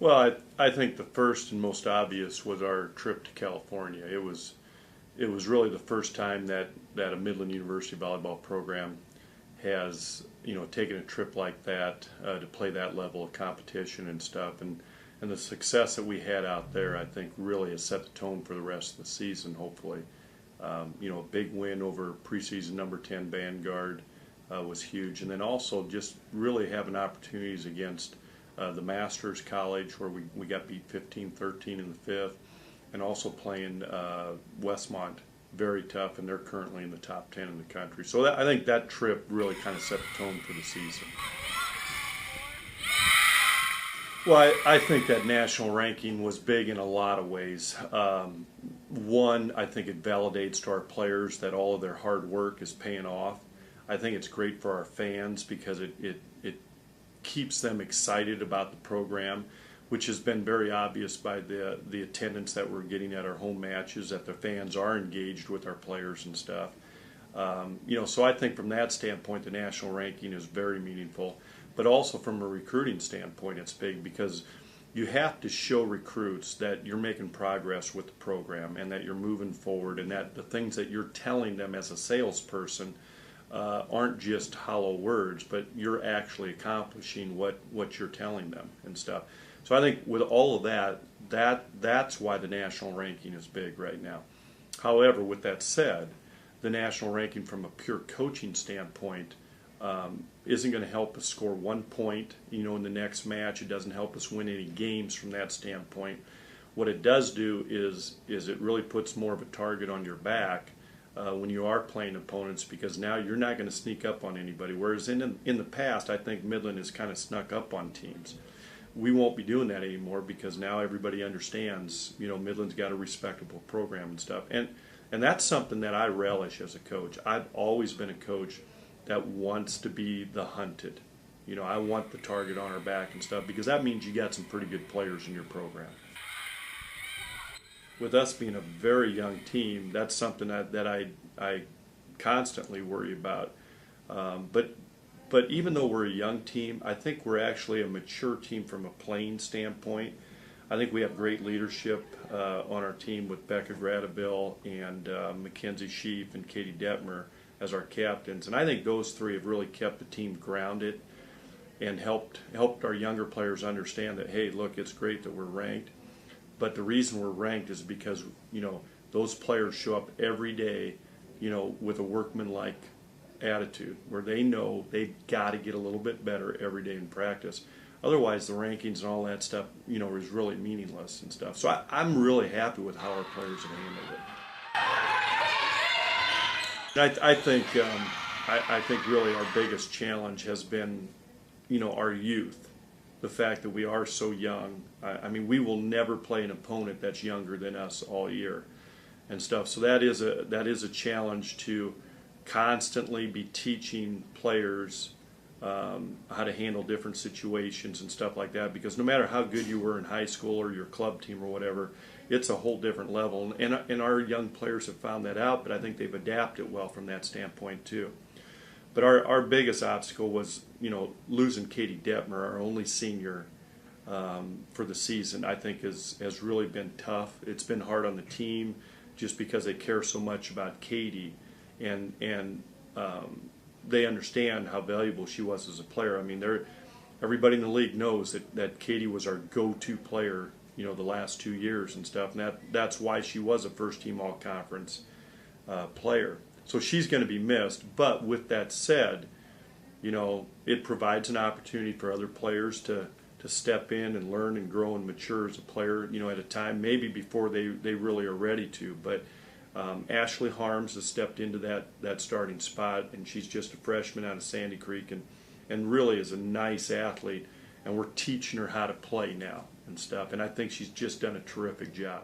Well, I think the first and most obvious was our trip to California. It was really the first time that a Midland University volleyball program has taken a trip like that to play that level of competition and stuff, and the success that we had out there, I think, really has set the tone for the rest of the season. Hopefully, a big win over preseason number 10 Vanguard was huge, and then also just really having opportunities against the Masters College, where we got beat 15-13 in the fifth, and also playing Westmont very tough, and they're currently in the top 10 in the country. So I think that trip really kind of set the tone for the season. Well, I think that national ranking was big in a lot of ways. One, I think it validates to our players that all of their hard work is paying off. I think it's great for our fans because it keeps them excited about the program, which has been very obvious by the attendance that we're getting at our home matches, that the fans are engaged with our players and stuff. So I think from that standpoint, the national ranking is very meaningful. But also from a recruiting standpoint, it's big because you have to show recruits that you're making progress with the program and that you're moving forward, and that the things that you're telling them as a salesperson aren't just hollow words, but you're actually accomplishing what you're telling them and stuff. So I think with all of that's why the national ranking is big right now. However, with that said, the national ranking from a pure coaching standpoint isn't going to help us score 1 point, in the next match. It doesn't help us win any games from that standpoint. What it does do is it really puts more of a target on your back when you are playing opponents, because now you're not going to sneak up on anybody. Whereas in the past, I think Midland has kind of snuck up on teams. We won't be doing that anymore because now everybody understands, Midland's got a respectable program and stuff. And that's something that I relish as a coach. I've always been a coach that wants to be the hunted. I want the target on our back and stuff, because that means you got some pretty good players in your program. With us being a very young team, that's something that I constantly worry about. But even though we're a young team, I think we're actually a mature team from a playing standpoint. I think we have great leadership on our team with Becca Gradaville and Mackenzie Sheaf and Katie Detmer as our captains. And I think those three have really kept the team grounded and helped our younger players understand that, hey, look, it's great that we're ranked, but the reason we're ranked is because, those players show up every day, with a workmanlike attitude where they know they've got to get a little bit better every day in practice. Otherwise, the rankings and all that stuff, is really meaningless and stuff. So I'm really happy with how our players have handled it. I think really our biggest challenge has been, our youth. The fact that we are so young. I mean, we will never play an opponent that's younger than us all year and stuff. So that is a challenge to constantly be teaching players how to handle different situations and stuff like that, because no matter how good you were in high school or your club team or whatever, it's a whole different level, and our young players have found that out, but I think they've adapted well from that standpoint too. But our biggest obstacle was, losing Katie Detmer, our only senior for the season. I think has really been tough. It's been hard on the team just because they care so much about Katie, and they understand how valuable she was as a player. I mean, everybody in the league knows that Katie was our go-to player, the last 2 years and stuff, and that's why she was a first-team all-conference player. So she's going to be missed. But with that said, it provides an opportunity for other players to step in and learn and grow and mature as a player, at a time maybe before they really are ready to. But Ashley Harms has stepped into that starting spot, and she's just a freshman out of Sandy Creek, and really is a nice athlete, and we're teaching her how to play now and stuff, and I think she's just done a terrific job.